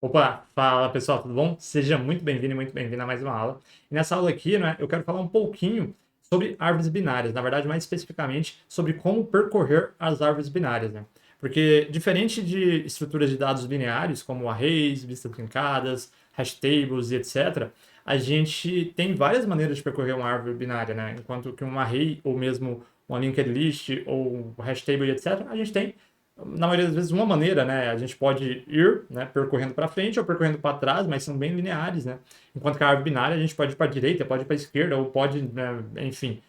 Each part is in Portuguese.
Opa, fala pessoal, tudo bom? Seja muito bem-vindo e muito bem-vindo a mais uma aula. E nessa aula aqui, né, eu quero falar um pouquinho sobre árvores binárias, na verdade, mais especificamente sobre como percorrer as árvores binárias, né? Porque diferente de estruturas de dados lineares, como arrays, listas trincadas, hash tables e etc., a gente tem várias maneiras de percorrer uma árvore binária, né? Enquanto que um array, ou mesmo uma linked list, ou um hash table e etc., a gente tem na maioria das vezes, uma maneira, né? A gente pode ir, né, percorrendo para frente ou percorrendo para trás, mas são bem lineares, né? Enquanto que a árvore binária a gente pode ir para a direita, pode ir para a esquerda, ou pode, né, enfim,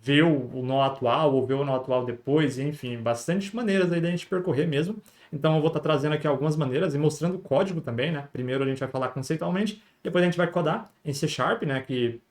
ver o nó atual ou ver o nó atual depois, enfim, bastante maneiras aí da gente percorrer mesmo. Então eu vou estar trazendo aqui algumas maneiras e mostrando o código também, né? Primeiro a gente vai falar conceitualmente, depois a gente vai codar em C Sharp, né? Que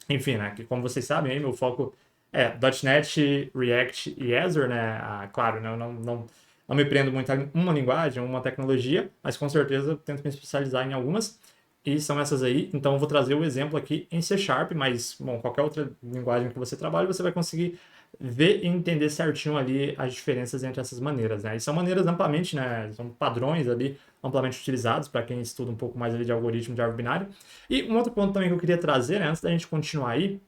enfim, né? Que como vocês sabem, aí, meu foco é .NET, React e Azure, né? Claro, né, eu não me prendo muito a uma linguagem, uma tecnologia, mas com certeza eu tento me especializar em algumas. E são essas aí. Então eu vou trazer o exemplo aqui em C Sharp, mas, bom, qualquer outra linguagem que você trabalhe, você vai conseguir ver e entender certinho ali as diferenças entre essas maneiras, né? E são maneiras amplamente, né? São padrões ali amplamente utilizados para quem estuda um pouco mais ali de algoritmo de árvore binária. E um outro ponto também que eu queria trazer, né, antes da gente continuar aí,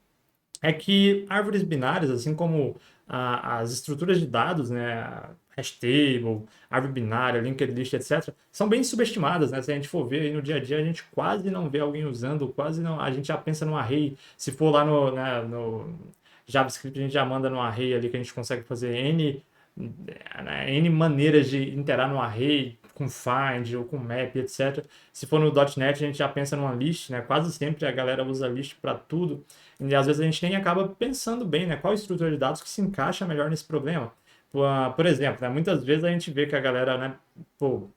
é que árvores binárias, assim como as estruturas de dados, né, hash table, árvore binária, linked list, etc., são bem subestimadas, né? Se a gente for ver aí no dia a dia, a gente quase não vê alguém usando, quase não, a gente já pensa no array, se for lá no JavaScript, a gente já manda no array ali que a gente consegue fazer N maneiras de interar no array, com find ou com map, etc. Se for no .NET, a gente já pensa numa list, né? Quase sempre a galera usa list para tudo. E às vezes a gente nem acaba pensando bem, né? Qual estrutura de dados que se encaixa melhor nesse problema. Por exemplo, né? Muitas vezes a gente vê que a galera, né? Pô,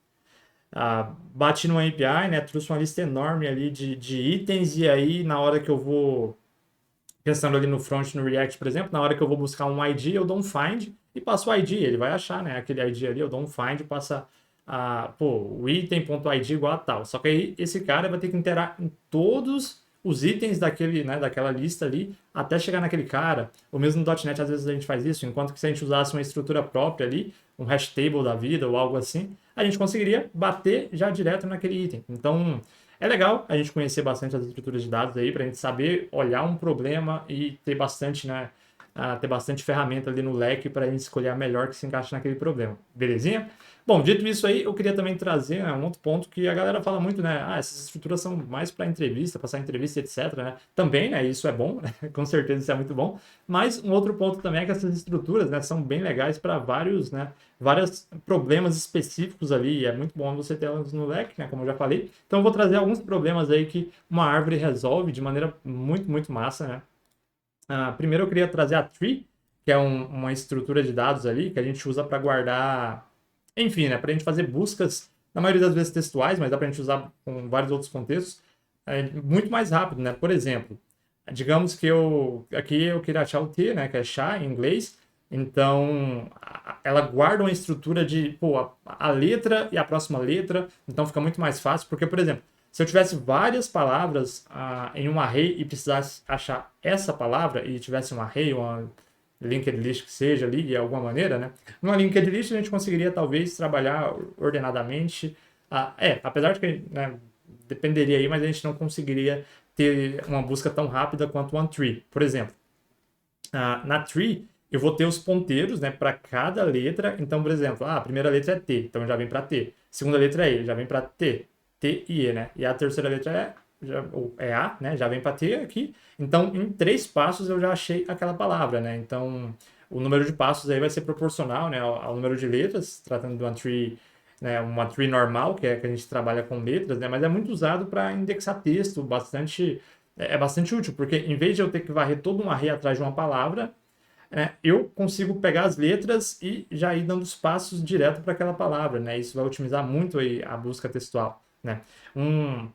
bate numa API, né? Trouxe uma lista enorme ali de itens e aí na hora que eu vou pensando ali no front, no React, por exemplo, na hora que eu vou buscar um ID, eu dou um find e passo o ID, ele vai achar, né, aquele ID ali, eu dou um find e passa o item.id igual a tal. Só que aí esse cara vai ter que interar em todos os itens daquele, né, daquela lista ali até chegar naquele cara. Ou mesmo no .NET, às vezes a gente faz isso, enquanto que se a gente usasse uma estrutura própria ali, um hash table da vida ou algo assim, a gente conseguiria bater já direto naquele item. Então, é legal a gente conhecer bastante as estruturas de dados aí, para a gente saber olhar um problema e ter bastante, né, ter bastante ferramenta ali no leque para a gente escolher a melhor que se encaixe naquele problema. Belezinha? Bom, dito isso aí, eu queria também trazer, né, um outro ponto que a galera fala muito, né? Essas estruturas são mais para entrevista, passar entrevista, etc, né? Também, né? Isso é bom, né? Com certeza isso é muito bom. Mas um outro ponto também é que essas estruturas, né, são bem legais para vários, né, vários problemas específicos ali. E é muito bom você ter elas no leque, né? Como eu já falei. Então eu vou trazer alguns problemas aí que uma árvore resolve de maneira muito, muito massa, né? Primeiro eu queria trazer a tree, que é uma estrutura de dados ali que a gente usa para guardar, enfim, né, para a gente fazer buscas, na maioria das vezes textuais, mas dá para a gente usar com vários outros contextos, muito mais rápido, né? Por exemplo, digamos que aqui eu queria achar o T, né, que é chá em inglês, então ela guarda uma estrutura de, pô, a letra e a próxima letra, então fica muito mais fácil, porque, por exemplo, se eu tivesse várias palavras em um array e precisasse achar essa palavra e tivesse um array, uma linked list que seja ali, de alguma maneira, né? Numa linked list a gente conseguiria talvez trabalhar ordenadamente. Apesar de que, né, dependeria aí, mas a gente não conseguiria ter uma busca tão rápida quanto uma tree. Por exemplo, na tree eu vou ter os ponteiros, né, para cada letra. Então, por exemplo, a primeira letra é T, então já vem para T. Segunda letra é E, já vem para T. T e E, né? E a terceira letra é A, né? Já vem para T aqui. Então, em 3 passos eu já achei aquela palavra, né? Então, o número de passos aí vai ser proporcional, né, ao número de letras, tratando de uma tree normal, que é que a gente trabalha com letras, né? Mas é muito usado para indexar texto, é bastante útil, porque em vez de eu ter que varrer todo um array atrás de uma palavra, né, eu consigo pegar as letras e já ir dando os passos direto para aquela palavra, né? Isso vai otimizar muito aí a busca textual, né? Um,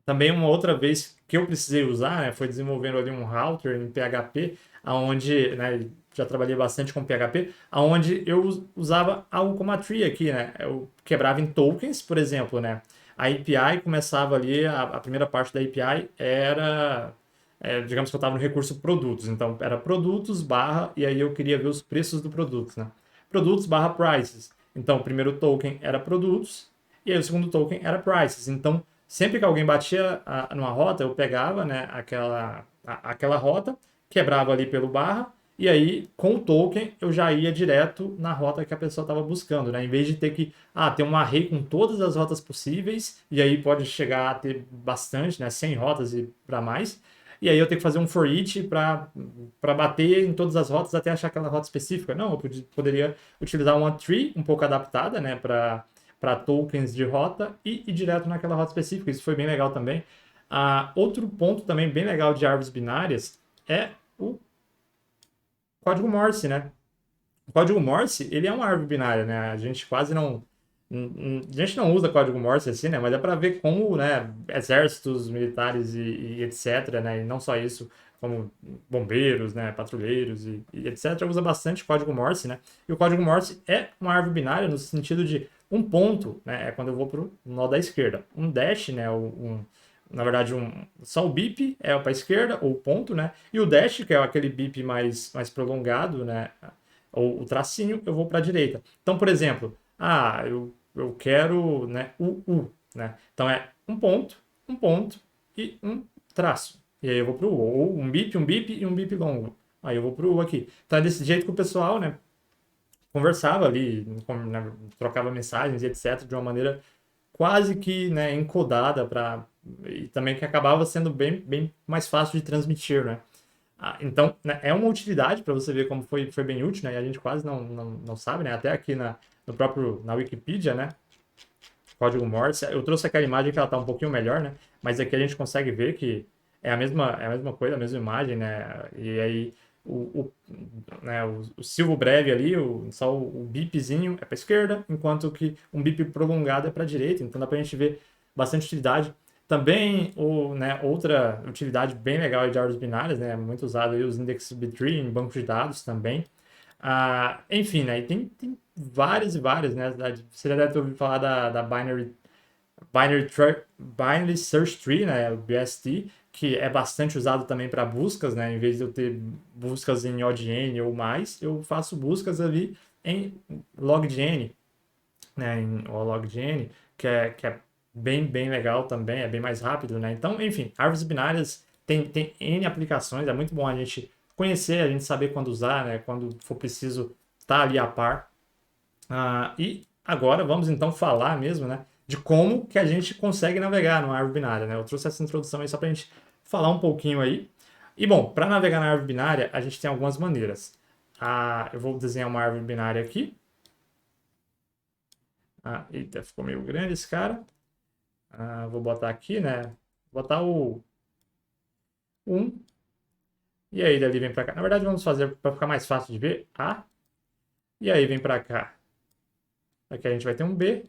Também uma outra vez que eu precisei usar, né, foi desenvolvendo ali um router em PHP, aonde, né, já trabalhei bastante com PHP, aonde eu usava algo como a tree aqui, né? Eu quebrava em tokens, por exemplo, né? A API começava ali, a primeira parte da API era, digamos que eu estava no recurso produtos, então era produtos barra, e aí eu queria ver os preços do produto, né? Produtos barra prices. Então, o primeiro token era produtos, e aí o segundo token era prices. Então, sempre que alguém batia numa rota, eu pegava, né, aquela rota, quebrava ali pelo barra, e aí com o token eu já ia direto na rota que a pessoa estava buscando, né? Em vez de ter que ter um array com todas as rotas possíveis, e aí pode chegar a ter bastante, né, 100 rotas e para mais. E aí eu tenho que fazer um for each para bater em todas as rotas até achar aquela rota específica. Não, eu poderia utilizar uma tree um pouco adaptada, né, para tokens de rota e ir direto naquela rota específica. Isso foi bem legal também. Outro ponto também bem legal de árvores binárias é o código Morse, né? O código Morse, ele é uma árvore binária, né? A gente quase não... A gente não usa código Morse assim, né? Mas é para ver como, né, exércitos, militares e etc, né? E não só isso, como bombeiros, né, patrulheiros e etc, usa bastante código Morse, né? E o código Morse é uma árvore binária no sentido de um ponto, né, é quando eu vou pro nó da esquerda. Um dash, né, na verdade, só o bip é para a esquerda, ou ponto, né? E o dash, que é aquele bip mais prolongado, né? Ou o tracinho, eu vou para a direita. Então, por exemplo, eu quero, né, o U, né? Então é um ponto e um traço. E aí eu vou para o U, ou um bip e um bip longo. Aí eu vou para o U aqui. Então é desse jeito que o pessoal, né, conversava ali, né, trocava mensagens e etc. de uma maneira quase que, né, encodada para e também que acabava sendo bem mais fácil de transmitir, né? Então, né, é uma utilidade para você ver como foi bem útil, né? E a gente quase não sabe, né? Até aqui na Wikipedia, né? Código Morse. Eu trouxe aquela imagem que ela está um pouquinho melhor, né? Mas aqui a gente consegue ver que é a mesma coisa, a mesma imagem, né? E aí o silvo breve ali, só o bipzinho é para a esquerda, enquanto que um bip prolongado é para a direita. Então dá para a gente ver bastante utilidade. Também, né, outra utilidade bem legal de árvores binárias, né, muito usado aí os index B-tree em bancos de dados também. Enfim, né, e tem várias e várias, né, você já deve ter ouvido falar da Binary Search Tree, né, o BST, que é bastante usado também para buscas, né, em vez de eu ter buscas em ODN ou mais, eu faço buscas ali em LogDN, né, em OLogDN, que é bem legal também, é bem mais rápido, né? Então, enfim, árvores binárias tem N aplicações, é muito bom a gente conhecer, a gente saber quando usar, né? Quando for preciso estar ali a par. E agora vamos então falar mesmo, né? De como que a gente consegue navegar numa árvore binária, né? Eu trouxe essa introdução aí só para a gente falar um pouquinho aí. E bom, para navegar na árvore binária, a gente tem algumas maneiras. Eu vou desenhar uma árvore binária aqui. Eita, ficou meio grande esse cara. Vou botar aqui, né? Vou botar o 1. E aí dali vem para cá. Na verdade, vamos fazer para ficar mais fácil de ver. A. E aí vem para cá. Aqui a gente vai ter um B.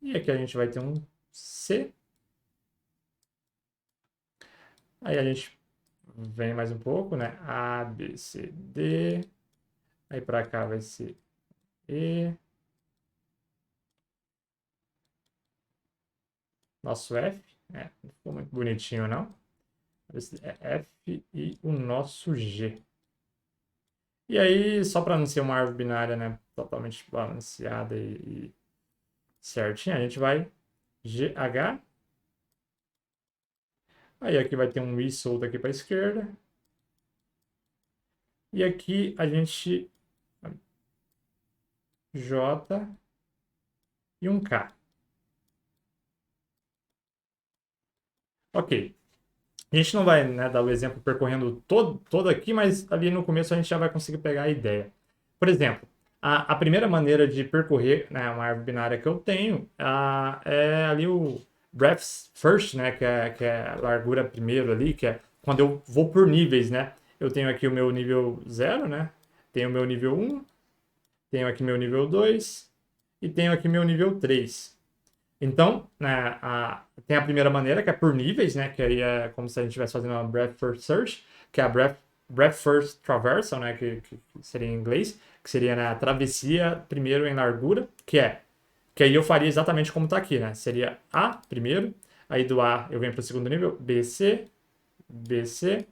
E aqui a gente vai ter um C. Aí a gente vem mais um pouco, né? A, B, C, D. Aí para cá vai ser E. Nosso F. Não ficou muito bonitinho, não. É F e o nosso G. E aí, só para não ser uma árvore binária, né, totalmente balanceada e certinha, a gente vai GH. Aí aqui vai ter um I solto aqui para a esquerda. E aqui a gente J e um K. Ok. A gente não vai, né, dar o exemplo percorrendo todo aqui, mas ali no começo a gente já vai conseguir pegar a ideia. Por exemplo, a primeira maneira de percorrer, né, uma árvore binária que eu tenho é ali o breadth first, né, que é a largura primeiro ali, que é quando eu vou por níveis, né? Eu tenho aqui o meu nível 0, né? Tenho o meu nível 1, tenho aqui meu nível 2 e tenho aqui meu nível 3. Então, né, tem a primeira maneira, que é por níveis, né? Que aí é como se a gente estivesse fazendo uma Breadth First Search, que é a Breadth First Traversal, né? Que seria em inglês, que seria, né, a travessia primeiro em largura, que aí eu faria exatamente como está aqui, né? Seria A primeiro, aí do A eu venho para o segundo nível, BC, BC,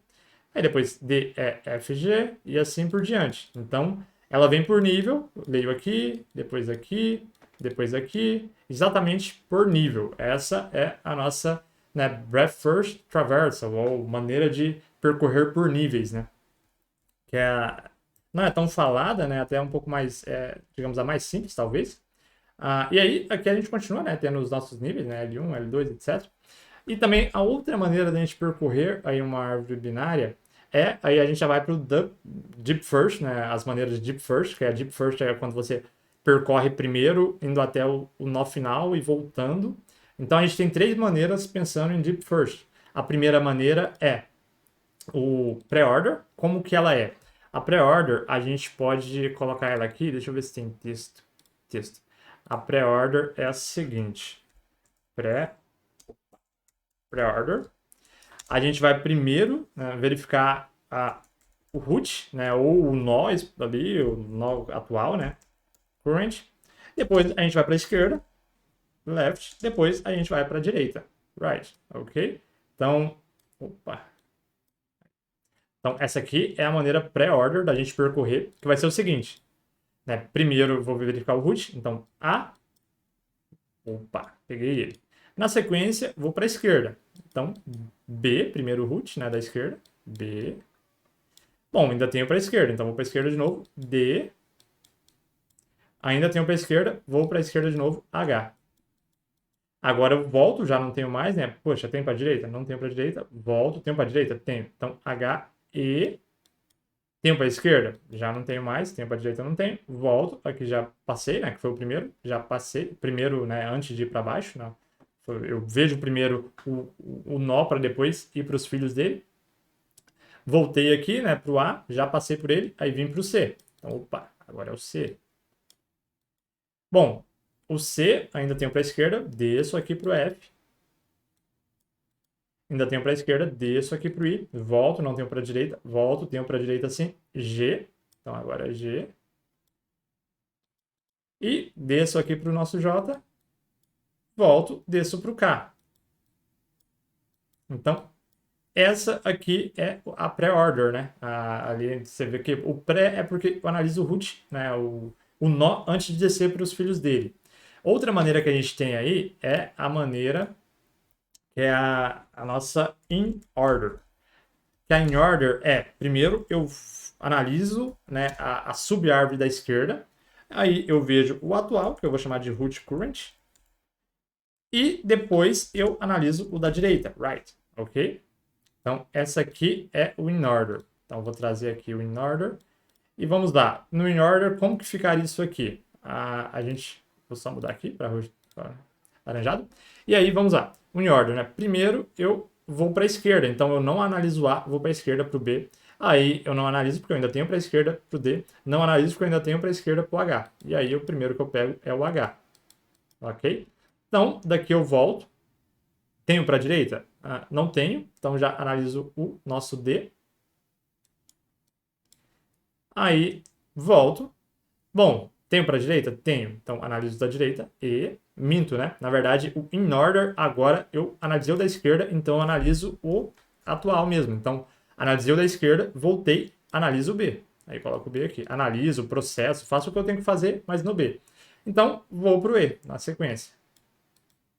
aí depois D, E, F, G e assim por diante. Então, ela vem por nível, leio aqui, depois aqui, depois aqui, exatamente por nível. Essa é a nossa, né, Breadth First Traversal, ou maneira de percorrer por níveis, né? Que não é tão falada, né? Até um pouco mais, digamos, a mais simples, talvez. E aí, aqui a gente continua, né, tendo os nossos níveis, né, L1, L2, etc. E também a outra maneira da gente percorrer aí uma árvore binária aí a gente já vai para o Deep First, né, as maneiras de Deep First, que é Deep First é quando você percorre primeiro, indo até o nó final e voltando. Então a gente tem três maneiras pensando em Deep First. A primeira maneira é o Pre-Order, como que ela é? A Pre-Order, a gente pode colocar ela aqui, deixa eu ver se tem texto. A Pre-Order é a seguinte, Pre-Order, a gente vai primeiro, né, verificar o root, né, ou o nó ali, o nó atual, né, current. Depois a gente vai para a esquerda, left. Depois a gente vai para a direita, right, ok? Então, Então, essa aqui é a maneira pré-order da gente percorrer, que vai ser o seguinte, né? Primeiro eu vou verificar o root, então peguei ele. Na sequência, vou para a esquerda. Então, B, primeiro root, né, da esquerda, B. Bom, ainda tenho para a esquerda, então vou para a esquerda de novo, D. Ainda tenho para a esquerda, vou para a esquerda de novo, H. Agora eu volto, já não tenho mais, né? Poxa, tenho para a direita? Não tenho para a direita. Volto, tenho para a direita? Tenho. Então, H, E. Tenho para a esquerda? Já não tenho mais. Tenho para a direita? Não tenho. Volto, aqui já passei, né? Que foi o primeiro. Já passei. Primeiro, né? Antes de ir para baixo, né? Eu vejo primeiro o nó para depois ir para os filhos dele. Voltei aqui, né? Para o A. Já passei por ele. Aí vim para o C. Então, opa, agora é o C. Bom, o C ainda tenho para a esquerda. Desço aqui para o F. Ainda tenho para a esquerda, desço aqui para o I, volto, não tenho para a direita, volto, tenho para a direita assim, G, então agora é G. E desço aqui para o nosso J, volto, desço para o K. Então, essa aqui é a pré-order, né? Ali você vê que o pré é porque eu analiso o root, né? O nó antes de descer para os filhos dele. Outra maneira que a gente tem aí é a maneira que é a nossa in order. Que a in order primeiro eu analiso, né, a sub-árvore da esquerda, aí eu vejo o atual, que eu vou chamar de root current, e depois eu analiso o da direita, right, ok? Então, essa aqui é o in order. Então, eu vou trazer aqui o in order, e vamos lá. No in order, como que ficaria isso aqui? Vou só mudar aqui para laranjado. E aí, vamos lá. O in order, né? Primeiro, eu vou para a esquerda. Então, eu não analiso o A, vou para a esquerda para o B. Aí, eu não analiso porque eu ainda tenho para a esquerda para o D. Não analiso porque eu ainda tenho para a esquerda para o H. E aí, o primeiro que eu pego é o H. Ok? Então, daqui eu volto. Tenho para a direita? Não tenho. Então, já analiso o nosso D. Aí, volto. Bom, tenho para a direita? Tenho. Então, analiso da direita e minto, né? Na verdade, o in order, agora eu analisei o da esquerda, então eu analiso o atual mesmo. Então, analisei o da esquerda, voltei, analiso o B. Aí coloco o B aqui. Analiso o processo, faço o que eu tenho que fazer, mas no B. Então, vou para o E, na sequência.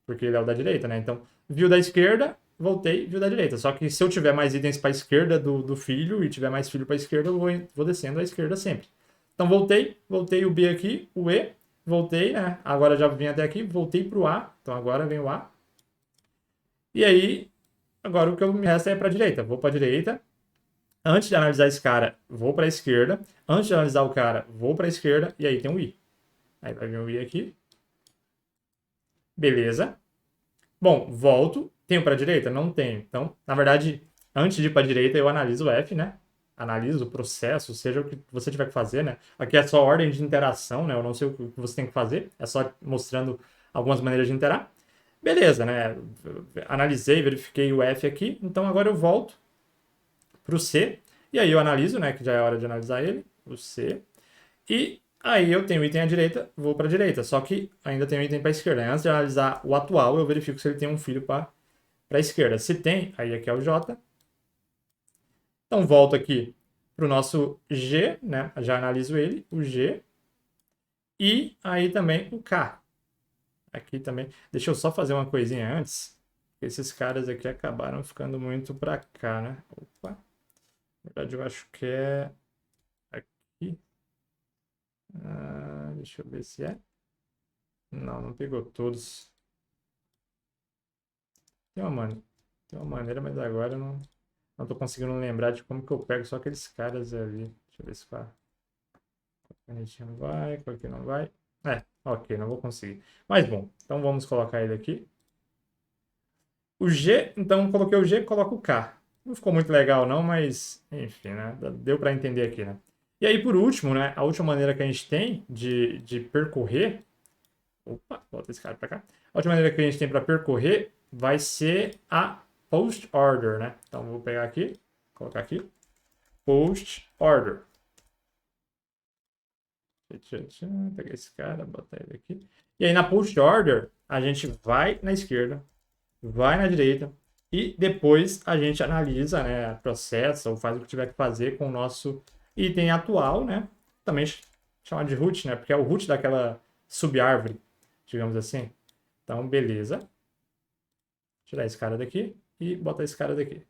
Porque ele é o da direita, né? Então, vi o da esquerda, voltei, vi o da direita. Só que se eu tiver mais itens para a esquerda do filho e tiver mais filho para a esquerda, eu vou descendo à esquerda sempre. Então, voltei o B aqui, o E, voltei, né? Agora já vim até aqui, voltei para o A. Então, agora vem o A. E aí, agora o que me resta é para a direita. Vou para a direita. Antes de analisar esse cara, vou para a esquerda. Antes de analisar o cara, vou para a esquerda. E aí tem o I. Aí vai vir o I aqui. Beleza. Bom, volto. Tenho para a direita? Não tenho. Então, na verdade, antes de ir para a direita, eu analiso o F, né? Analiso o processo, seja o que você tiver que fazer, né? Aqui é só ordem de interação, né? Eu não sei o que você tem que fazer, é só mostrando algumas maneiras de interar. Beleza, né? Analisei, verifiquei o F aqui, então agora eu volto para o C, e aí eu analiso, né? Que já é hora de analisar ele, o C, e aí eu tenho o item à direita, vou para a direita, só que ainda tenho o item para a esquerda. Antes de analisar o atual, eu verifico se ele tem um filho para a esquerda. Se tem, aí aqui é o J. Então, volto aqui para o nosso G, né? Já analiso ele, o G. E aí também o K. aqui também. Deixa eu só fazer uma coisinha antes. Esses caras aqui acabaram ficando muito pra cá, né? Opa. Na verdade, eu acho que é aqui. Deixa eu ver se é. Não, não pegou todos. Tem uma, tem uma maneira, mas agora eu não tô conseguindo lembrar de como que eu pego só aqueles caras ali. Deixa eu ver se com a canetinha não vai, com aqui não vai. Ok, não vou conseguir. Mas bom, então vamos colocar ele aqui. O G, então coloquei o G, coloco o K. Não ficou muito legal não, mas enfim, né? Deu para entender aqui, né? E aí, por último, né? A última maneira que a gente tem de percorrer... Opa, volta esse cara para cá. A última maneira que a gente tem para percorrer vai ser a post order, né? Então, vou pegar aqui, colocar aqui, post order. Pegar esse cara, botar ele aqui. E aí, na post order, a gente vai na esquerda, vai na direita e depois a gente analisa, né, processa ou faz o que tiver que fazer com o nosso item atual, né? Também chamado de root, né? Porque é o root daquela subárvore, digamos assim. Então, beleza. Tirar esse cara daqui e botar esse cara daqui.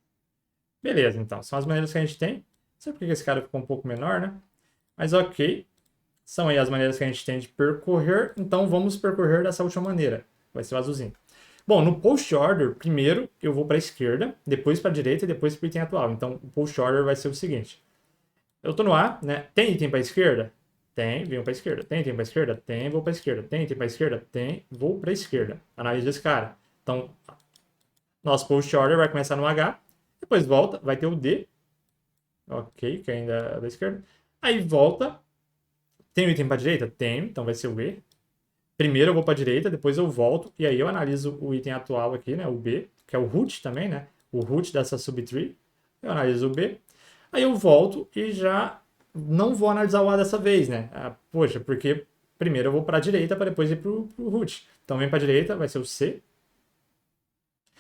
Beleza, então. São as maneiras que a gente tem. Não sei porque esse cara ficou um pouco menor, né? Mas ok. São aí as maneiras que a gente tem de percorrer. Então, vamos percorrer dessa última maneira. Vai ser o azulzinho. Bom, no post order, primeiro eu vou para a esquerda, depois para a direita e depois para o item atual. Então, o post order vai ser o seguinte. Eu estou no A, né? Tem item para a esquerda? Tem, venho para a esquerda. Tem item para a esquerda? Tem, vou para a esquerda. Tem item para a esquerda? Tem, vou para a esquerda. Analisa esse cara. Então, nosso post order vai começar no H, depois volta, vai ter o D, ok, que ainda é da esquerda. Aí volta, tem o item para a direita? Tem, então vai ser o E. Primeiro eu vou para a direita, depois eu volto, e aí eu analiso o item atual aqui, né, o B, que é o root também, né, o root dessa subtree. Eu analiso o B, aí eu volto e já não vou analisar o A dessa vez, né? Poxa, porque primeiro eu vou para a direita para depois ir para o root. Então vem para a direita, vai ser o C.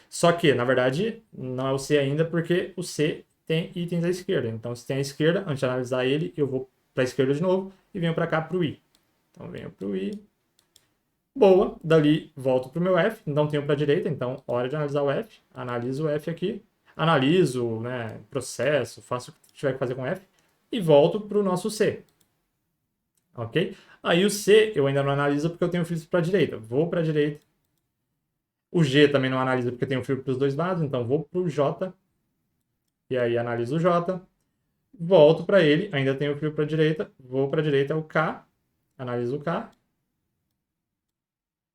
Só que, na verdade, não é o C ainda, porque o C tem itens à esquerda. Então, se tem à esquerda, antes de analisar ele, eu vou para a esquerda de novo e venho para cá para o I. Então, venho para o I. Boa. Dali, volto para o meu F. Então, tenho para a direita. Então, hora de analisar o F. Analiso o F aqui. Analiso, né, processo, faço o que tiver que fazer com o F. E volto para o nosso C. Ok? Aí, o C eu ainda não analiso porque eu tenho filtro para a direita. Vou para a direita. O G também não analisa porque tem um filtro para os dois lados, então vou para o J, e aí analiso o J, volto para ele, ainda tenho o filtro para a direita, vou para a direita, é o K, analiso o K.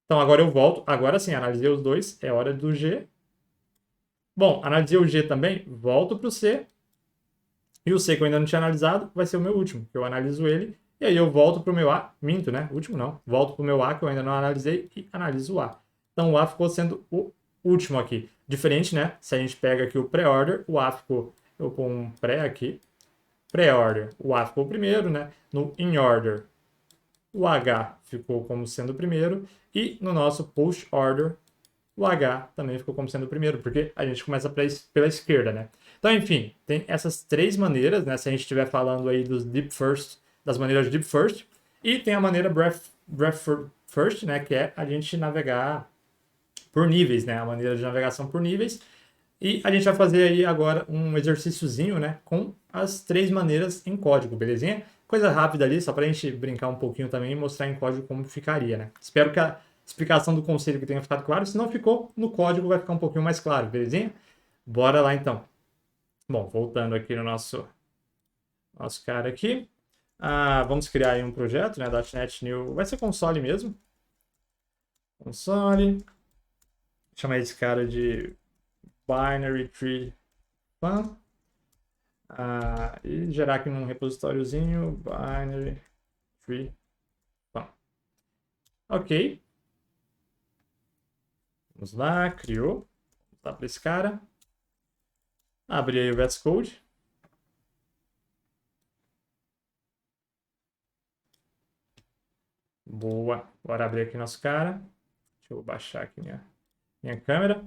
Então agora eu volto, agora sim, analisei os dois, é hora do G. Bom, analisei o G também, volto para o C, e o C que eu ainda não tinha analisado vai ser o meu último, que eu analiso ele, e aí eu volto para o meu A, minto, né? Último não, volto para o meu A que eu ainda não analisei e analiso o A. Então o A ficou sendo o último aqui. Diferente, né? Se a gente pega aqui o pré-order, o A ficou, eu pôr um pré aqui, pré-order, o A ficou primeiro, né? No in-order, o H ficou como sendo o primeiro, e no nosso post-order, o H também ficou como sendo o primeiro, porque a gente começa pela esquerda, né? Então, enfim, tem essas três maneiras, né? Se a gente estiver falando aí dos deep first, das maneiras deep first, e tem a maneira breadth first, né? Que é a gente navegar por níveis, né? A maneira de navegação por níveis. E a gente vai fazer aí agora um exercíciozinho, né? Com as três maneiras em código, belezinha? Coisa rápida ali, só para a gente brincar um pouquinho também e mostrar em código como ficaria, né? Espero que a explicação do conceito que tenha ficado claro. Se não ficou, no código vai ficar um pouquinho mais claro, belezinha? Bora lá então. Bom, voltando aqui no nosso cara aqui. Vamos criar aí um projeto, né? .NET New. Vai ser console mesmo. Console. Chamar esse cara de binary tree fun. E gerar aqui num repositóriozinho binary tree fun. Ok. Vamos lá, criou. Vamos lá para esse cara. Abrir aí o VS Code. Boa. Bora abrir aqui nosso cara. Deixa eu baixar aqui minha câmera.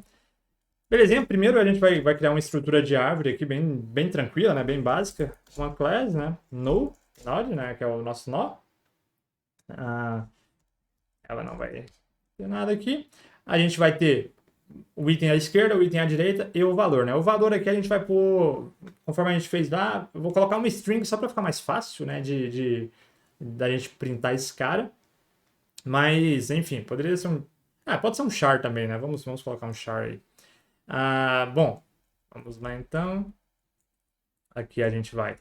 Belezinha, primeiro a gente vai criar uma estrutura de árvore aqui bem tranquila, né? Bem básica. Uma class, né? Node, né? Que é o nosso nó. Ela não vai tem nada aqui. A gente vai ter o item à esquerda, o item à direita e o valor, né? O valor aqui a gente vai pôr, conforme a gente fez lá, eu vou colocar uma string só para ficar mais fácil, né? Da gente printar esse cara. Mas, enfim, poderia ser um... Ah, pode ser um char também, né? Vamos colocar um char aí. Bom, vamos lá então. Aqui a gente vai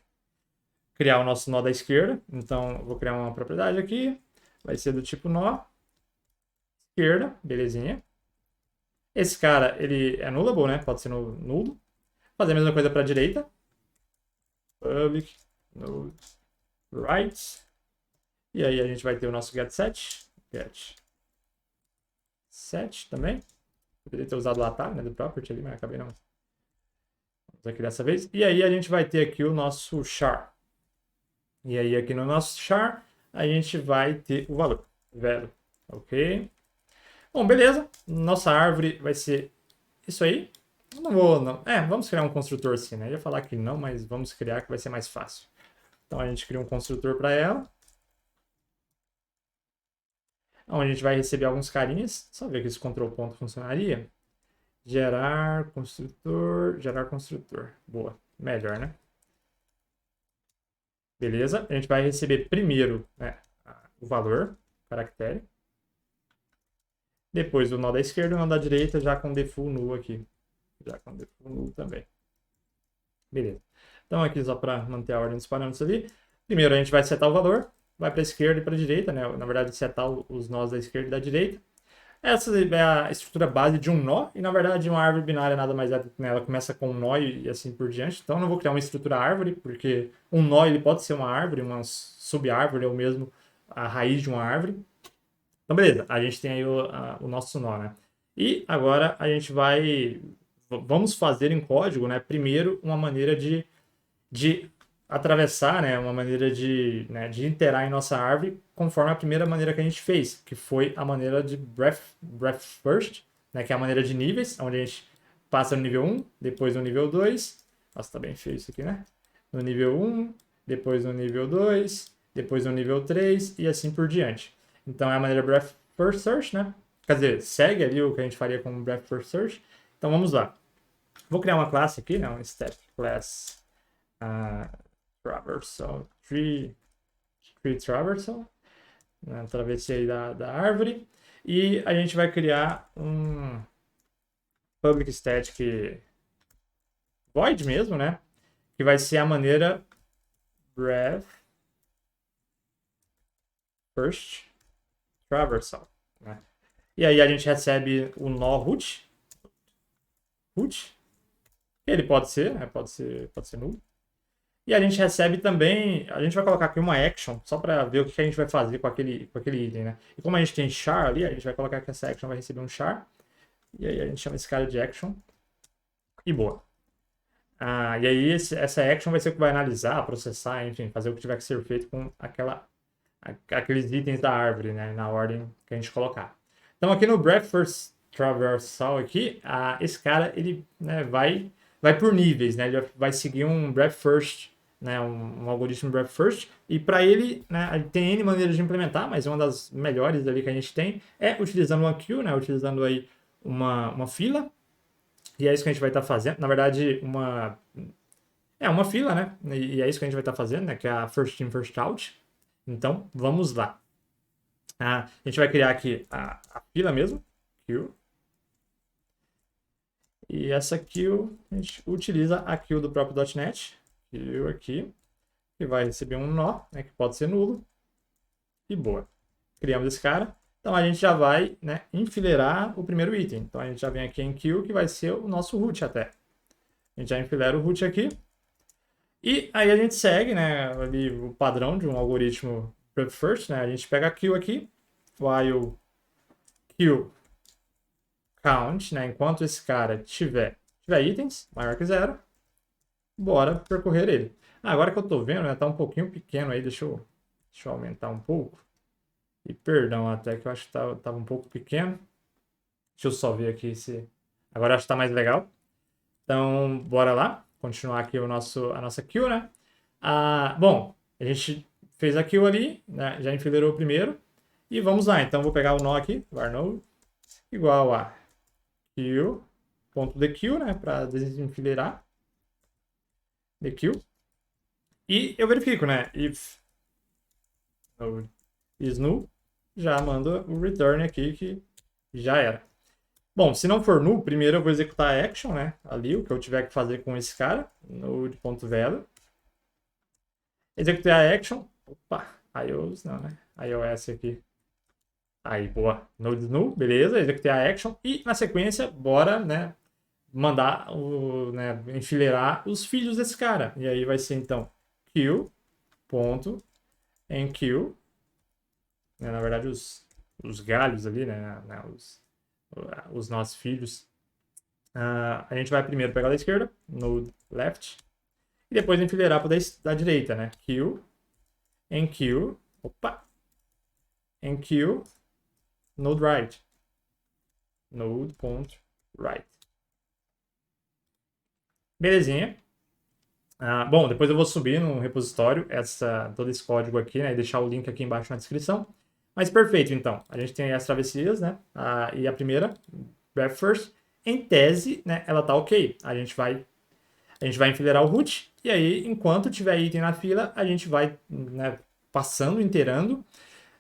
criar o nosso nó da esquerda. Então, eu vou criar uma propriedade aqui. Vai ser do tipo nó esquerda, belezinha. Esse cara, ele é nullable, né? Pode ser nulo. Fazer a mesma coisa para a direita. Public, node, right. E aí a gente vai ter o nosso getSet. Get também. Poderia ter usado o atalho, né, do property ali, mas acabei não. Vamos aqui dessa vez. E aí a gente vai ter aqui o nosso char. E aí aqui no nosso char, a gente vai ter o valor. Value. Ok? Bom, beleza. Nossa árvore vai ser isso aí. Não vou, não. Vamos criar um construtor sim, né? Eu ia falar que não, mas vamos criar que vai ser mais fácil. Então a gente cria um construtor para ela. Onde a gente vai receber alguns carinhas. Só ver que esse control ponto funcionaria. Gerar construtor. Boa. Melhor, né? Beleza. A gente vai receber primeiro, né, o valor, caractere. Depois o nó da esquerda e o nó da direita já com default null aqui. Já com default null também. Beleza. Então aqui só para manter a ordem dos parâmetros ali. Primeiro a gente vai setar o valor. Vai para a esquerda e para a direita, né? Na verdade, setar os nós da esquerda e da direita. Essa é a estrutura base de um nó, e na verdade uma árvore binária nada mais é, né, ela começa com um nó e assim por diante. Então eu não vou criar uma estrutura árvore, porque um nó ele pode ser uma árvore, uma sub-árvore ou mesmo a raiz de uma árvore. Então beleza, a gente tem aí o nosso nó, né? E agora a gente vamos fazer em código, né, primeiro uma maneira de atravessar, né, uma maneira de interar em nossa árvore conforme a primeira maneira que a gente fez, que foi a maneira de breadth first, né, que é a maneira de níveis, onde a gente passa no nível 1, depois no nível 2, nossa, tá bem feio isso aqui, né? No nível 1, depois no nível 2, depois no nível 3 e assim por diante. Então é a maneira breadth first search, né? Quer dizer, segue ali o que a gente faria com breadth first search. Então vamos lá. Vou criar uma classe aqui, né, um static class traversal, tree traversal, né, travessia aí da árvore, e a gente vai criar um public static void mesmo, né, que vai ser a maneira breadth first traversal, né. E aí a gente recebe o nó root, ele pode ser, né, pode ser nulo. E a gente recebe também, a gente vai colocar aqui uma action, só para ver o que a gente vai fazer com aquele item, né? E como a gente tem char ali, a gente vai colocar que essa action vai receber um char. E aí a gente chama esse cara de action. E boa. E aí essa action vai ser o que vai analisar, processar, enfim, fazer o que tiver que ser feito com aqueles itens da árvore, né? Na ordem que a gente colocar. Então aqui no breadth first traversal aqui, esse cara, ele, né, vai por níveis, né? Ele vai seguir um breadth first, né, um algoritmo breadth first, e para ele, né, tem N maneiras de implementar, mas uma das melhores ali que a gente tem é utilizando uma queue, né, utilizando aí uma fila, e é isso que a gente vai estar fazendo, na verdade, uma fila, né, e é isso que a gente vai estar fazendo, né, que é a first in, first out. Então, vamos lá. A gente vai criar aqui a fila mesmo, queue, e essa queue, a gente utiliza a queue do próprio .NET, queue aqui, que vai receber um nó, né, que pode ser nulo, e boa. Criamos esse cara. Então a gente já vai, né, enfileirar o primeiro item. Então a gente já vem aqui em queue, que vai ser o nosso root até. A gente já enfileira o root aqui. E aí a gente segue, né, ali o padrão de um algoritmo breadth first, né? A gente pega a queue aqui, while queue count, né, enquanto esse cara tiver itens maior que 0, bora percorrer ele. Agora que eu tô vendo, né, tá um pouquinho pequeno aí, deixa eu aumentar um pouco. E perdão, até que eu acho que tava um pouco pequeno. Deixa eu só ver aqui se... Agora acho que tá mais legal. Então, bora lá. Continuar aqui a nossa queue, né? Bom, a gente fez a queue ali, né? Já enfileirou o primeiro. E vamos lá. Então, vou pegar o nó aqui, var node, igual a Q.dequeue, né, para desenfileirar, dequeue. E eu verifico, né, if node is null, já manda o return aqui que já era. Bom, se não for null, primeiro eu vou executar a action, né, ali, o que eu tiver que fazer com esse cara, node.value. Executei a action, opa, iOS não, né, iOS aqui. Aí, boa, node null, beleza, executei a action e na sequência, bora, né, mandar, né, enfileirar os filhos desse cara. E aí vai ser então q.enqueue, né, na verdade os galhos ali, né, os nossos filhos. A gente vai primeiro pegar da esquerda, node left, e depois enfileirar para da direita, né, enqueue, opa, enqueue, node right, node.right. Belezinha. Bom, depois eu vou subir no repositório todo esse código aqui, né? E deixar o link aqui embaixo na descrição. Mas perfeito, então. A gente tem as travessias, né? E a primeira, grab first, em tese, né? Ela tá ok. A gente vai enfileirar o root. E aí, enquanto tiver item na fila, a gente vai, né, passando, inteirando.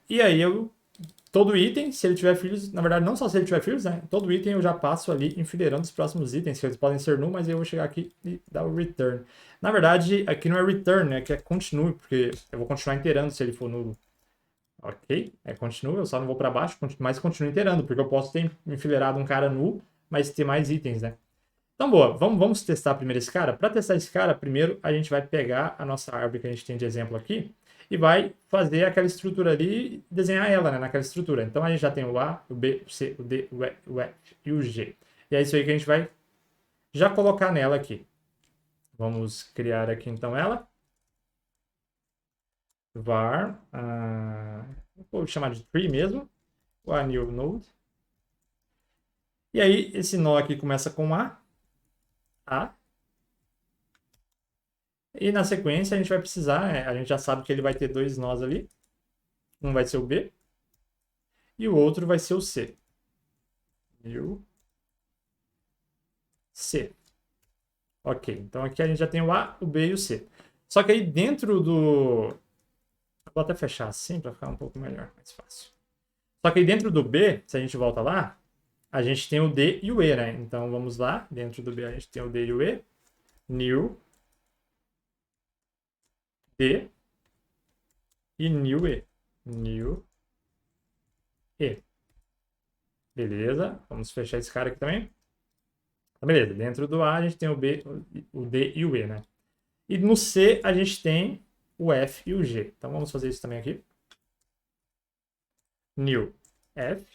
E aí todo item, se ele tiver filhos, na verdade, não só se ele tiver filhos, né? Todo item eu já passo ali enfileirando os próximos itens, que eles podem ser null, mas eu vou chegar aqui e dar o return. Na verdade, aqui não é return, né? Que é continue, porque eu vou continuar inteirando se ele for nulo. Ok? É continue, eu só não vou para baixo, mas continuo inteirando, porque eu posso ter enfileirado um cara null, mas ter mais itens, né? Então, boa, vamos testar primeiro esse cara. Para testar esse cara, primeiro a gente vai pegar a nossa árvore que a gente tem de exemplo aqui e vai fazer aquela estrutura ali e desenhar ela, né, naquela estrutura. Então, a gente já tem o A, o B, o C, o D, o E, o F e o G. E é isso aí que a gente vai já colocar nela aqui. Vamos criar aqui, então, ela. Var, vou chamar de tree mesmo, o a new node. E aí, esse nó aqui começa com A. E na sequência a gente vai precisar, a gente já sabe que ele vai ter dois nós ali. Um vai ser o B e o outro vai ser o C. E o C. Ok, então aqui a gente já tem o A, o B e o C. Só que aí dentro do... Vou até fechar assim para ficar um pouco melhor, mais fácil. Só que aí dentro do B, se a gente volta lá, a gente tem o D e o E, né? Então vamos lá, dentro do B a gente tem o D e o E. New D e new E. New E. Beleza, vamos fechar esse cara aqui também. Então, beleza, dentro do A a gente tem o B, o D e o E, né? E no C a gente tem o F e o G. Então vamos fazer isso também aqui. New F.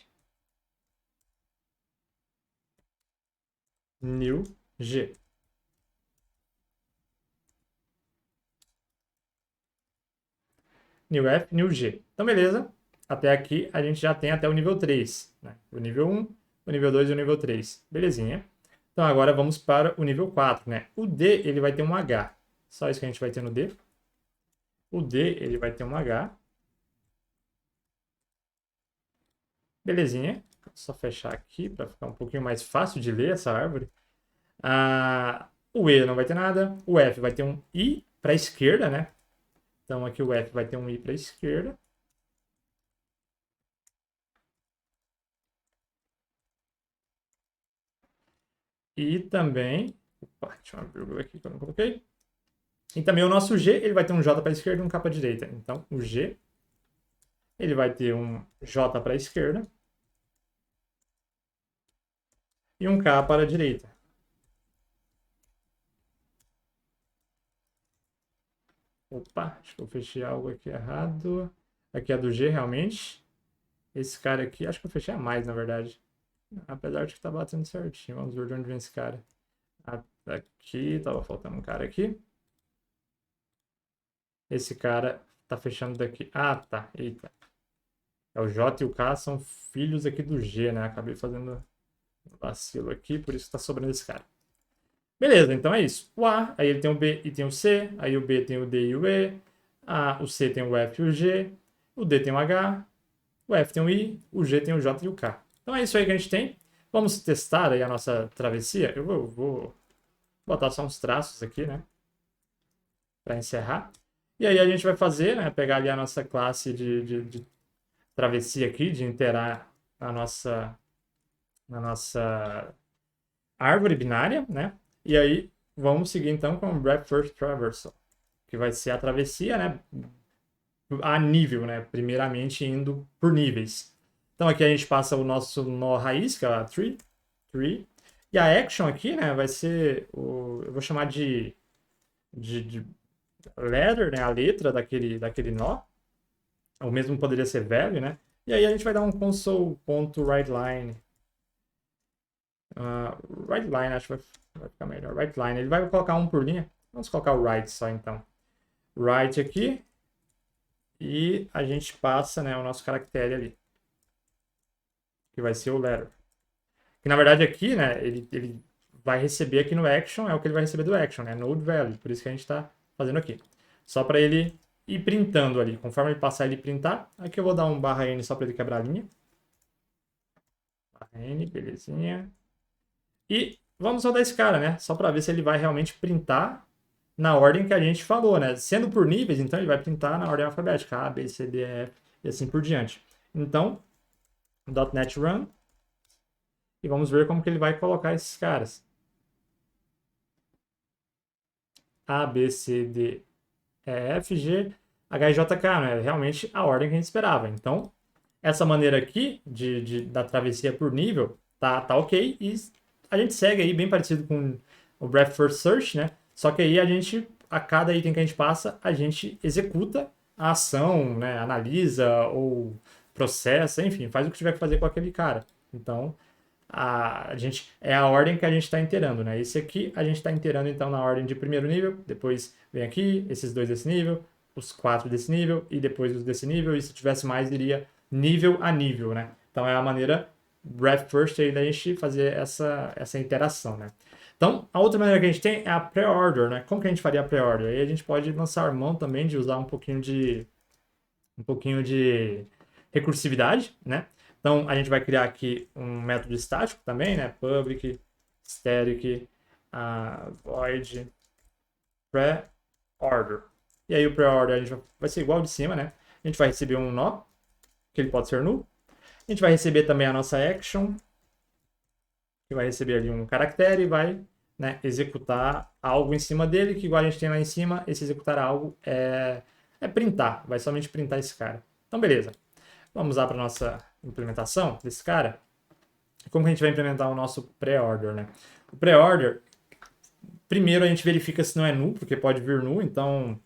New G. New F, New G. Então beleza, até aqui a gente já tem até o nível 3, né? O nível 1, o nível 2 e o nível 3. Belezinha. Então agora vamos para o nível 4, né? O D ele vai ter um H. Só isso que a gente vai ter no D. O D ele vai ter um H. Belezinha. Só fechar aqui para ficar um pouquinho mais fácil de ler essa árvore. O E não vai ter nada. O F vai ter um I para a esquerda, né? Então aqui o F vai ter um I para a esquerda. E também... Opa, tinha uma vírgula aqui que eu não coloquei. E também o nosso G, ele vai ter um J para a esquerda e um K para a direita. Então, o G, ele vai ter um J para a esquerda e um K para a direita. Opa, acho que eu fechei algo aqui errado. Aqui é do G, realmente. Esse cara aqui, acho que eu fechei a mais, na verdade. Apesar de que tá batendo certinho. Vamos ver de onde vem esse cara. Aqui, tava faltando um cara aqui. Esse cara tá fechando daqui. Ah, tá. Eita. É o J e o K são filhos aqui do G, né? Acabei fazendo um vacilo aqui, por isso tá sobrando esse cara. Beleza, então é isso. O A, aí ele tem o B e tem o C, aí o B tem o D e o E, o C tem o F e o G, o D tem o H, o F tem o I, o G tem o J e o K. Então é isso aí que a gente tem. Vamos testar aí a nossa travessia. Eu vou botar só uns traços aqui, né? Para encerrar. E aí a gente vai fazer, né? Pegar ali a nossa classe de travessia aqui, de interar na nossa árvore binária, né? E aí vamos seguir então com o Breadth First Traversal, que vai ser a travessia, né? A nível, né? Primeiramente indo por níveis. Então aqui a gente passa o nosso nó raiz, que é a tree. E a action aqui, né? Vai ser eu vou chamar de letter, né? A letra daquele nó. O mesmo poderia ser value, né? E aí a gente vai dar um console.writeLine. WriteLine, acho que vai ficar melhor. WriteLine, ele vai colocar um por linha. Vamos colocar o write só então. Write aqui. E a gente passa, né, o nosso caractere ali. Que vai ser o letter. Que na verdade aqui, né, ele vai receber aqui no action, é o que ele vai receber do action, né? Node value. Por isso que a gente está fazendo aqui. Só para ele ir printando ali. Conforme ele passar, ele printar. Aqui eu vou dar um /n só para ele quebrar a linha. /n, belezinha. E vamos rodar esse cara, né? Só para ver se ele vai realmente printar na ordem que a gente falou, né? Sendo por níveis, então ele vai printar na ordem alfabética. A, B, C, D, E, F e assim por diante. Então, .NET Run. E vamos ver como que ele vai colocar esses caras. A, B, C, D, E, F, G, H, I, J, K, né? Realmente a ordem que a gente esperava. Então, essa maneira aqui da travessia por nível tá ok. E a gente segue aí bem parecido com o Breadth First Search, né? Só que aí a cada item que a gente passa, a gente executa a ação, né? Analisa ou processa, enfim, faz o que tiver que fazer com aquele cara. Então, é a ordem que a gente está inteirando, né? Esse aqui a gente está inteirando então na ordem de primeiro nível, depois vem aqui, esses dois desse nível, os 4 desse nível e depois os desse nível, e se tivesse mais, iria nível a nível, né? Então é a maneira breadth first aí da gente fazer essa interação, né? Então, a outra maneira que a gente tem é a pre-order, né? Como que a gente faria a pre-order? Aí a gente pode lançar mão também de usar um pouquinho de recursividade, né? Então, a gente vai criar aqui um método estático também, né? Public, static, void, pre-order. E aí o pre-order a gente vai ser igual de cima, né? A gente vai receber um nó, que ele pode ser null. A gente vai receber também a nossa action, que vai receber ali um caractere e vai, né, executar algo em cima dele, que igual a gente tem lá em cima, esse executar algo é printar, vai somente printar esse cara. Então, beleza. Vamos lá para a nossa implementação desse cara. Como que a gente vai implementar o nosso pré-order, né? O pré-order, primeiro a gente verifica se não é null, porque pode vir null, então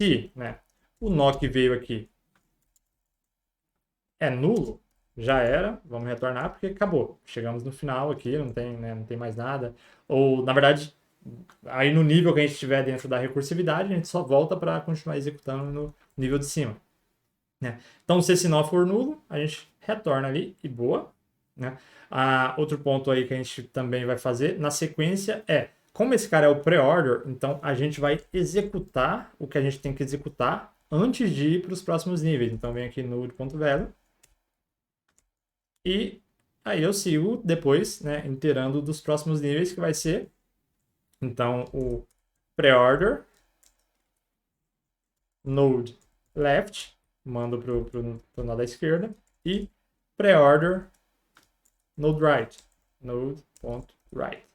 se, né, o nó que veio aqui é nulo, já era, vamos retornar porque acabou. Chegamos no final aqui, não tem, né, não tem mais nada. Ou, na verdade, aí no nível que a gente estiver dentro da recursividade, a gente só volta para continuar executando no nível de cima. Né? Então, se esse nó for nulo, a gente retorna ali e boa. Né? Outro ponto aí que a gente também vai fazer na sequência como esse cara é o pre-order, então a gente vai executar o que a gente tem que executar antes de ir para os próximos níveis. Então, vem aqui no node.value e aí eu sigo depois, né, inteirando dos próximos níveis, que vai ser, então, o pre-order node left, mando pro nó da esquerda, e pre-order node right, node.right.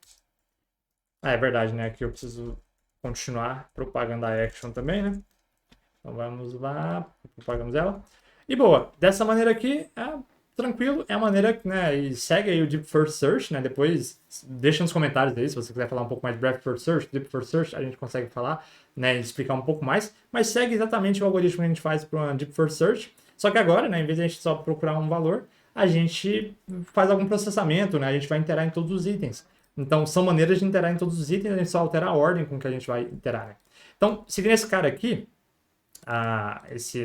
É verdade, né? Aqui eu preciso continuar propagando a action também, né? Então vamos lá, propagamos ela. E boa, dessa maneira aqui, tranquilo, é a maneira, né? E segue aí o Deep First Search, né? Depois deixa nos comentários aí, se você quiser falar um pouco mais de Breadth First Search, Deep First Search, a gente consegue falar, né? E explicar um pouco mais, mas segue exatamente o algoritmo que a gente faz para uma Deep First Search. Só que agora, né? Em vez de a gente só procurar um valor, a gente faz algum processamento, né? A gente vai interar em todos os itens. Então, são maneiras de interar em todos os itens, a gente só altera a ordem com que a gente vai interar, né? Então, seguindo esse cara aqui,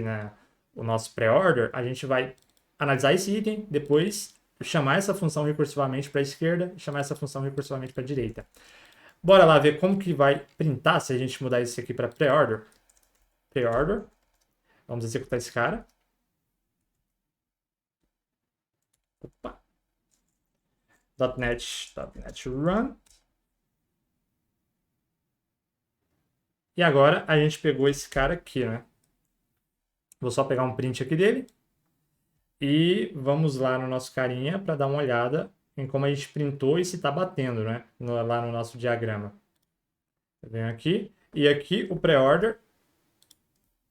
né, o nosso pré-order, a gente vai analisar esse item, depois chamar essa função recursivamente para a esquerda e chamar essa função recursivamente para a direita. Bora lá ver como que vai printar se a gente mudar isso aqui para pré-order. Pré-order. Vamos executar esse cara. Opa. .NET Run. E agora a gente pegou esse cara aqui, né? Vou só pegar um print aqui dele. E vamos lá no nosso carinha para dar uma olhada em como a gente printou e se está batendo, né? Lá no nosso diagrama. Eu venho aqui. E aqui o pré-order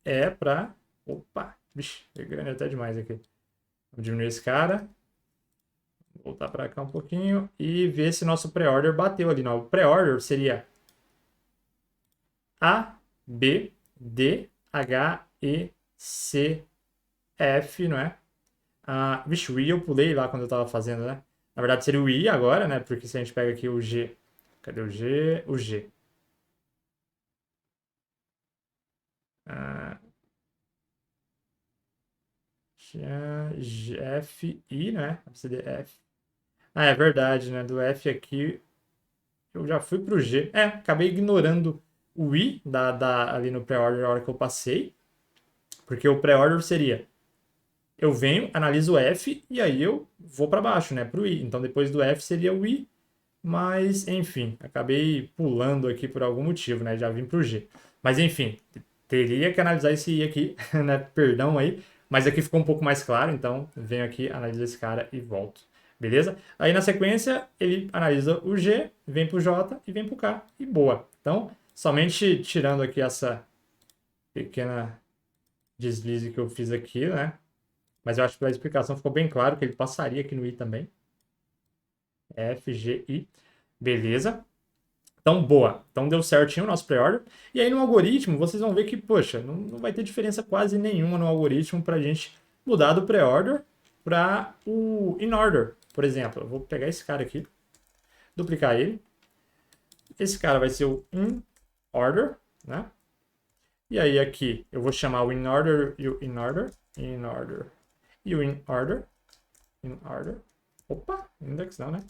é para... Opa! Vixe, é grande até demais aqui. Vamos diminuir esse cara. Voltar para cá um pouquinho e ver se nosso pré-order bateu ali. Não, o pré-order seria A, B, D, H, E, C, F, não é? Vixe, o I eu pulei lá quando eu tava fazendo, né? Na verdade seria o I agora, né? Porque se a gente pega aqui o G... Cadê o G? O G. F, I, né? F. É verdade, né? Do F aqui eu já fui pro G. Acabei ignorando o I ali no pré-order na hora que eu passei. Porque o pré-order seria... Eu venho, analiso o F e aí eu vou para baixo, né? Pro I. Então depois do F seria o I. Mas, enfim, acabei pulando aqui por algum motivo, né? Já vim pro G. Mas, enfim, teria que analisar esse I aqui, né? Perdão aí. Mas aqui ficou um pouco mais claro, então venho aqui, analiso esse cara e volto. Beleza? Aí na sequência, ele analisa o G, vem pro J e vem pro K e boa. Então, somente tirando aqui essa pequena deslize que eu fiz aqui, né? Mas eu acho que pela explicação ficou bem claro que ele passaria aqui no I também. F, G, I. Beleza. Então, boa. Então, deu certinho o nosso pré-order. E aí, no algoritmo, vocês vão ver que, poxa, não vai ter diferença quase nenhuma no algoritmo para a gente mudar do pré-order para o in-order. Por exemplo, eu vou pegar esse cara aqui, duplicar ele. Esse cara vai ser o in-order, né? E aí, aqui, eu vou chamar o in-order e o in-order. In-order e o in-order. In-order. Opa, index não, né?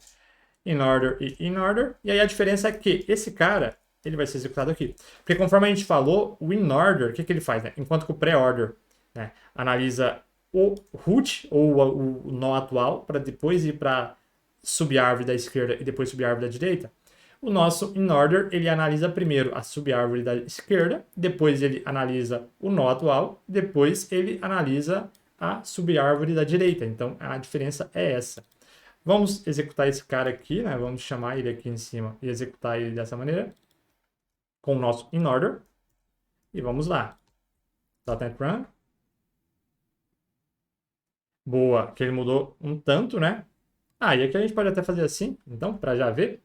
In-order e in-order. E aí a diferença é que esse cara, ele vai ser executado aqui. Porque conforme a gente falou, o in-order, o que ele faz, né? Enquanto que o pré-order, né, analisa o root, ou o nó atual, para depois ir para subárvore da esquerda e depois subárvore da direita, o nosso in-order, ele analisa primeiro a subárvore da esquerda, depois ele analisa o nó atual, depois ele analisa a subárvore da direita. Então, a diferença é essa. Vamos executar esse cara aqui, né? Vamos chamar ele aqui em cima e executar ele dessa maneira, com o nosso in-order. E vamos lá. .NET Run. Boa, que ele mudou um tanto, né? E aqui a gente pode até fazer assim, então, para já ver.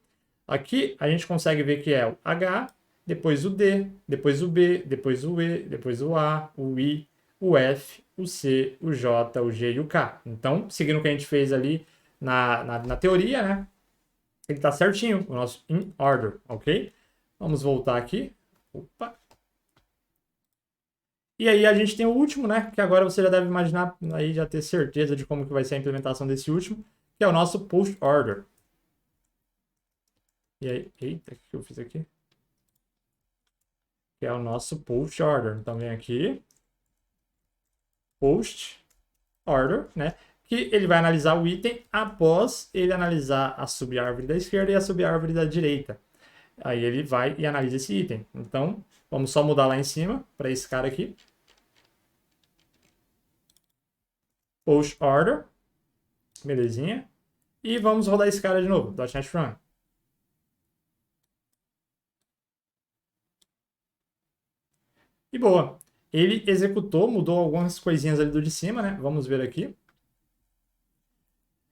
Aqui a gente consegue ver que é o H, depois o D, depois o B, depois o E, depois o A, o I, o F, o C, o J, o G e o K. Então, seguindo o que a gente fez ali na teoria, né? Ele está certinho, o nosso in order, ok? Vamos voltar aqui. Opa. E aí a gente tem o último, né? Que agora você já deve imaginar, aí já ter certeza de como que vai ser a implementação desse último, que é o nosso post order. E aí, eita, o que eu fiz aqui? Que é o nosso post order. Então vem aqui, post order, né? Que ele vai analisar o item após ele analisar a subárvore da esquerda e a subárvore da direita. Aí ele vai e analisa esse item. Então, vamos só mudar lá em cima para esse cara aqui. Post order. Belezinha. E vamos rodar esse cara de novo, .NET Run. E boa. Ele executou, mudou algumas coisinhas ali do de cima, né? Vamos ver aqui.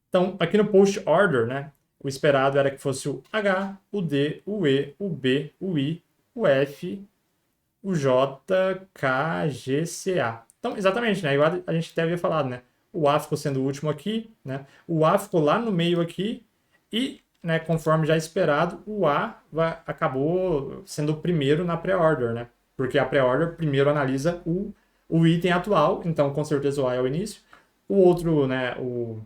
Então, aqui no post order, né? O esperado era que fosse o H, o D, o E, o B, o I, o F, o J, K, G, C, A. Então, exatamente, né? Igual a gente até havia falado, né? O A ficou sendo o último aqui, né? O A ficou lá no meio aqui e, né, conforme já esperado, o A acabou sendo o primeiro na pré-order, né? Porque a pré-order primeiro analisa o item atual, então com certeza o A é o início. O outro, né, o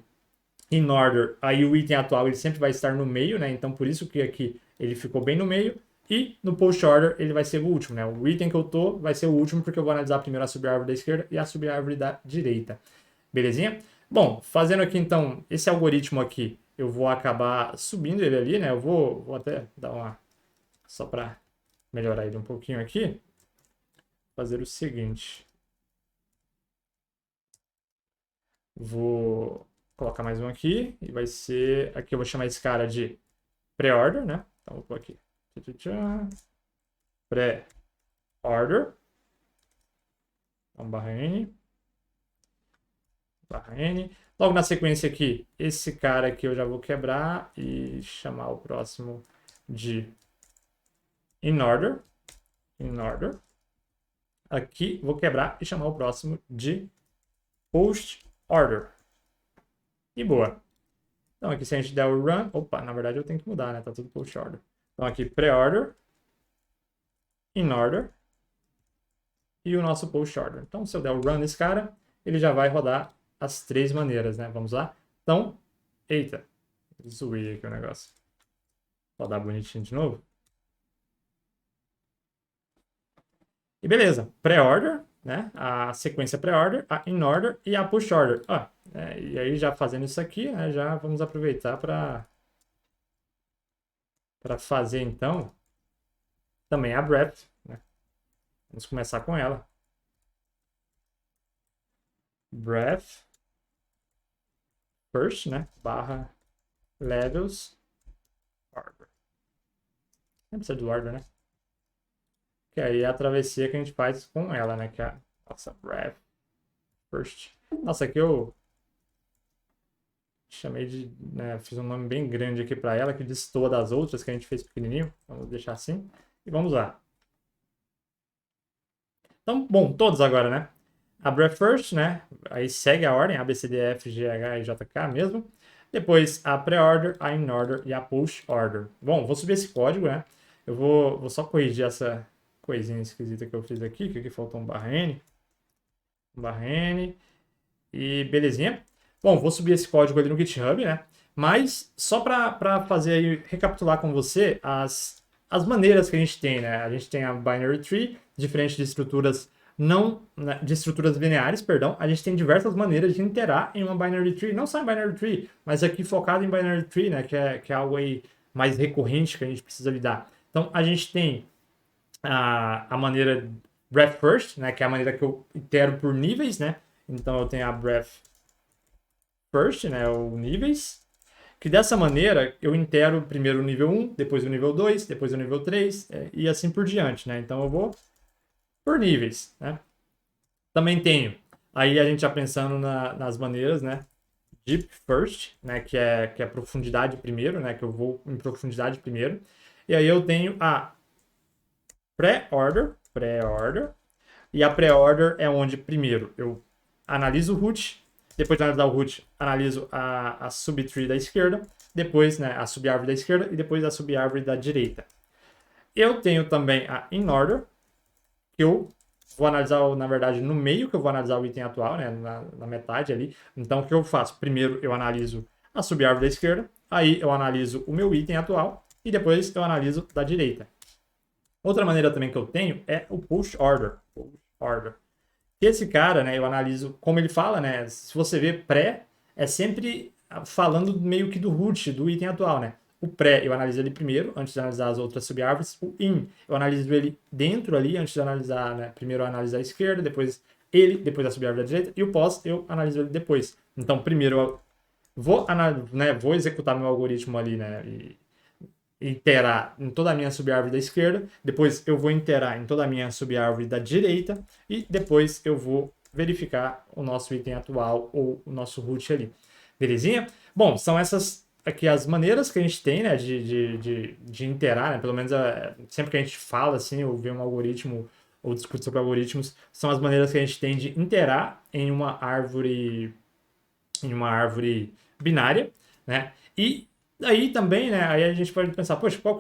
in order, aí o item atual ele sempre vai estar no meio, né? Então por isso que aqui ele ficou bem no meio. E no post order ele vai ser o último, né? O item que eu tô vai ser o último porque eu vou analisar primeiro a subárvore da esquerda e a subárvore da direita. Belezinha? Bom, fazendo aqui então esse algoritmo aqui, eu vou acabar subindo ele ali, né? Eu vou até dar uma... Só para melhorar ele um pouquinho aqui. Fazer o seguinte. Vou colocar mais um aqui. E vai ser... Aqui eu vou chamar esse cara de pré-order, né? Então, vou pôr aqui. Pré-order. Então, barra N. Barra N. Logo na sequência aqui, esse cara aqui eu já vou quebrar e chamar o próximo de in order. In order. Aqui vou quebrar e chamar o próximo de post order. E boa. Então aqui se a gente der o run, opa, na verdade eu tenho que mudar, né? Tá tudo post order. Então aqui pre-order, in order e o nosso post order. Então se eu der o run nesse cara, ele já vai rodar as três maneiras, né? Vamos lá. Então, eita, zoei aqui o negócio. Vou rodar bonitinho de novo. E beleza, pré-order, né? A sequência pré-order, a in order e a push order. E aí já fazendo isso aqui, né? Já vamos aproveitar para fazer então também a breadth, né? Vamos começar com ela. Breadth first, né? Barra levels order. Não precisa do order, né? Que aí é a travessia que a gente faz com ela, né? Que é a nossa breadth first. Nossa, aqui eu chamei de... Né, fiz um nome bem grande aqui para ela, que destoa das outras que a gente fez pequenininho. Vamos deixar assim. E vamos lá. Então, bom, todos agora, né? A breadth first, né? Aí segue a ordem, A, B, C, D, E, F, G, H, I, J, K mesmo. Depois a pre-order, a in order e a push order. Bom, vou subir esse código, né? Eu vou só corrigir essa coisinha esquisita que eu fiz aqui, que aqui faltou um barra N. Um barra N. E belezinha. Bom, vou subir esse código ali no GitHub, né? Mas só para fazer aí, recapitular com você as maneiras que a gente tem, né? A gente tem a binary tree, diferente de estruturas não, né, de estruturas lineares, perdão. A gente tem diversas maneiras de interar em uma binary tree, não só em binary tree, mas aqui focado em binary tree, né? Que é algo aí mais recorrente que a gente precisa lidar. Então, a gente tem a maneira breadth first, né? Que é a maneira que eu itero por níveis, né? Então, eu tenho a breadth first, né, o níveis, que dessa maneira eu intero primeiro o nível 1, depois o nível 2, depois o nível 3 e assim por diante, né? Então eu vou por níveis, né? Também tenho, aí a gente já pensando nas maneiras, né? Deep first, né, que é profundidade primeiro, né, que eu vou em profundidade primeiro. E aí eu tenho a pré-order, e a pré-order é onde primeiro eu analiso o root. Depois de analisar o root, analiso a subtree da esquerda, depois, né, a subárvore da esquerda e depois a subárvore da direita. Eu tenho também a in order, que eu vou analisar, na verdade, no meio, que eu vou analisar o item atual, né, na metade ali. Então, o que eu faço? Primeiro, eu analiso a subárvore da esquerda, aí eu analiso o meu item atual e depois eu analiso da direita. Outra maneira também que eu tenho é o push order. Esse cara, né, eu analiso como ele fala, né? Se você vê pré, é sempre falando meio que do root, do item atual, né? O pré eu analiso ele primeiro, antes de analisar as outras subárvores. O in eu analiso ele dentro ali, antes de analisar, né? Primeiro eu analiso a esquerda, depois ele, depois a subárvore da direita. E o pós eu analiso ele depois. Então, primeiro eu vou executar meu algoritmo ali, né? E interar em toda a minha subárvore da esquerda, depois eu vou interar em toda a minha subárvore da direita e depois eu vou verificar o nosso item atual ou o nosso root ali. Belezinha? Bom, são essas aqui as maneiras que a gente tem, né, de interar, né? Pelo menos sempre que a gente fala assim, ou vê um algoritmo ou discute sobre algoritmos, são as maneiras que a gente tem de interar em uma árvore binária, né? E aí também, né, aí a gente pode pensar, poxa, qual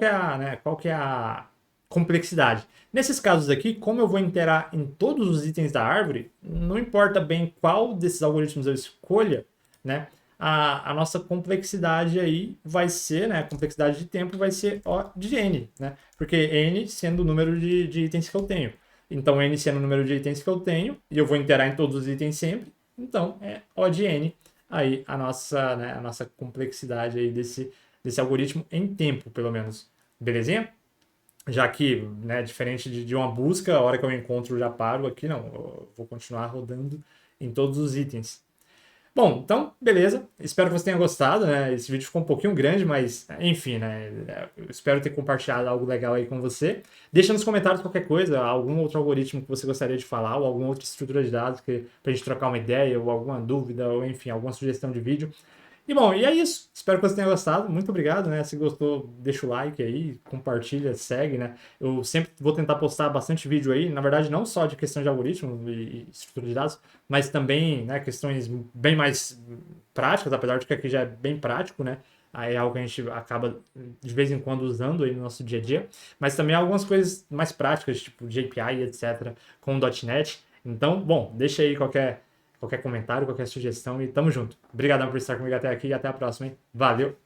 que é a complexidade? Nesses casos aqui, como eu vou interar em todos os itens da árvore, não importa bem qual desses algoritmos eu escolha, né, a nossa complexidade aí vai ser, né, a complexidade de tempo vai ser O de N, né, porque N sendo o número de itens que eu tenho. Então, N sendo o número de itens que eu tenho, e eu vou interar em todos os itens sempre, então é O de N aí né, a nossa complexidade aí desse algoritmo em tempo, pelo menos. Belezinha? Já que, né, diferente de uma busca, a hora que eu encontro eu já paro aqui, não, eu vou continuar rodando em todos os itens. Bom, então, beleza. Espero que você tenha gostado, né? Esse vídeo ficou um pouquinho grande, mas enfim, né? Eu espero ter compartilhado algo legal aí com você. Deixa nos comentários qualquer coisa, algum outro algoritmo que você gostaria de falar, ou alguma outra estrutura de dados que, pra gente trocar uma ideia, ou alguma dúvida, ou enfim, alguma sugestão de vídeo. E bom, e é isso. Espero que você tenha gostado. Muito obrigado, né? Se gostou, deixa o like aí, compartilha, segue, né? Eu sempre vou tentar postar bastante vídeo aí, na verdade, não só de questão de algoritmo e estrutura de dados, mas também, né, questões bem mais práticas, apesar de que aqui já é bem prático, né? Aí é algo que a gente acaba de vez em quando usando aí no nosso dia a dia, mas também algumas coisas mais práticas, tipo de API, etc, com o .NET. Então, bom, deixa aí qualquer comentário, qualquer sugestão e tamo junto. Obrigadão por estar comigo até aqui e até a próxima, hein? Valeu!